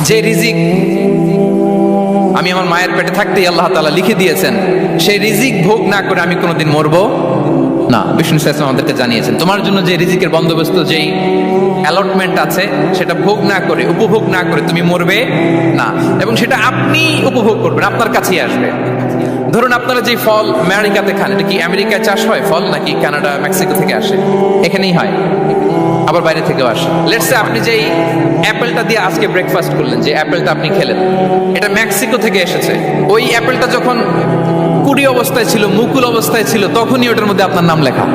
যে রিজিক আমি আমার মায়ের পেটে থাকতেই আল্লাহ তাআলা লিখে দিয়েছেন, সেই রিজিক ভোগ না করে আমি কোনোদিন মরবো না। বিষ্ণু সাল্লাল্লাহু আলাইহি ওয়াসাল্লাম আমাদেরকে জানিয়েছেন, তোমার জন্য যে রিজিকের বন্দোবস্ত, যেই অ্যালটমেন্ট আছে, সেটা ভোগ না করে, উপভোগ না করে তুমি মরবে না, এবং সেটা আপনি উপভোগ করবেন, আপনার কাছেই আসবে। ধরুন আপনারা যে ফল আমেরিকাতে খান, এটা কি আমেরিকায় চাষ হয় ফল, নাকি কানাডা মেক্সিকো থেকে আসে? এখানেই হয়, আবার বাইরে থেকেও আসে। লেটস সে আপনি যেই অ্যাপেলটা দিয়ে আজকে ব্রেকফাস্ট করলেন, যে অ্যাপেলটা আপনি খেলেন, এটা মেক্সিকো থেকে এসেছে। ওই অ্যাপেলটা যখন কুড়ি অবস্থায় ছিল, মুকুল অবস্থায় ছিল, তখনই ওটার মধ্যে আপনার নাম লেখা।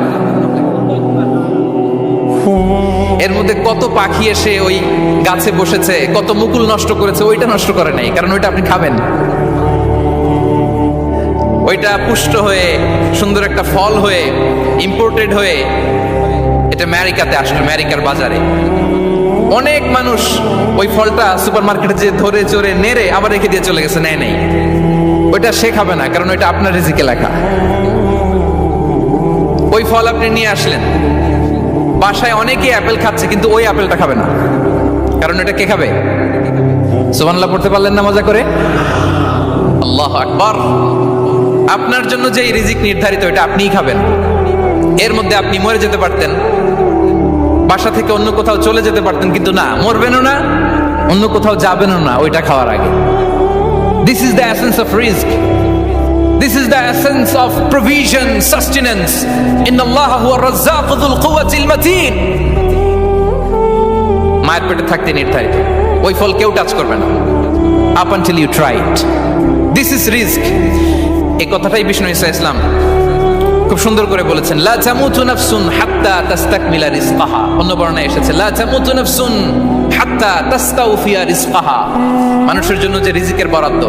এর মধ্যে কত পাখি এসে ওই গাছে বসেছে, কত মুকুল নষ্ট করেছে, ওইটা নষ্ট করে নাই, কারণ ওইটা আপনি খাবেন। ওইটা পুষ্ট হয়ে সুন্দর একটা ফল হয়ে ইম্পোর্টেড হয়ে এটা আমেরিকাতে আসলো, আমেরিকার বাজারে। অনেক মানুষ ওই ফলটা সুপার মার্কেটে যে ধরে চড়ে নেড়ে আবার রেখে দিয়ে চলে গেছে, নেয় নেই। ওইটা সে খাবে না, কারণ ওইটা আপনার রিজিকে লেখা। ওই ফল আপনি নিয়ে আসলেন, বাসায় অনেকেই অ্যাপেল খাচ্ছে, কিন্তু ওই অ্যাপেলটা খাবে না, কারণ এটা কে খাবে? সুবহানাল্লাহ পড়তে পারলেন না মজা করে? আল্লাহু আকবার। আপনার জন্য যে রিজিক নির্ধারিত, এটা আপনিই খাবেন। এর মধ্যে আপনি মরে যেতে পারতেন, বাসা থেকে অন্য কোথাও চলে যেতে পারতেন, কিন্তু না, মরবেনও না, অন্য কোথাও যাবেনও না ওইটা খাওয়ার আগে। This is the essence of risk, this is the essence of provision, sustenance. ইন্নাল্লাহা হুয়া রাজ্জাকু যুল কুওয়াতিল মাতিন। মায়ের পেটে থাকতে নির্ধারিত, ওই ফল কেউ টাচ করবে না up until you try it. This is risk. এই কথাটাই বিষ্ণু ঈসা ইসলাম খুব সুন্দর করে বলেছেন, লা তামুতু নাফসুন হাত্তা তাস্তাকমিলা রিজকাহা। অন্য বর্ণনায় এসেছে, লা তামুতু নাফসুন হাত্তা তাস্তাউফিয়া রিজকাহা। মানুষের জন্য যে রিজিকের বরাদ্দ,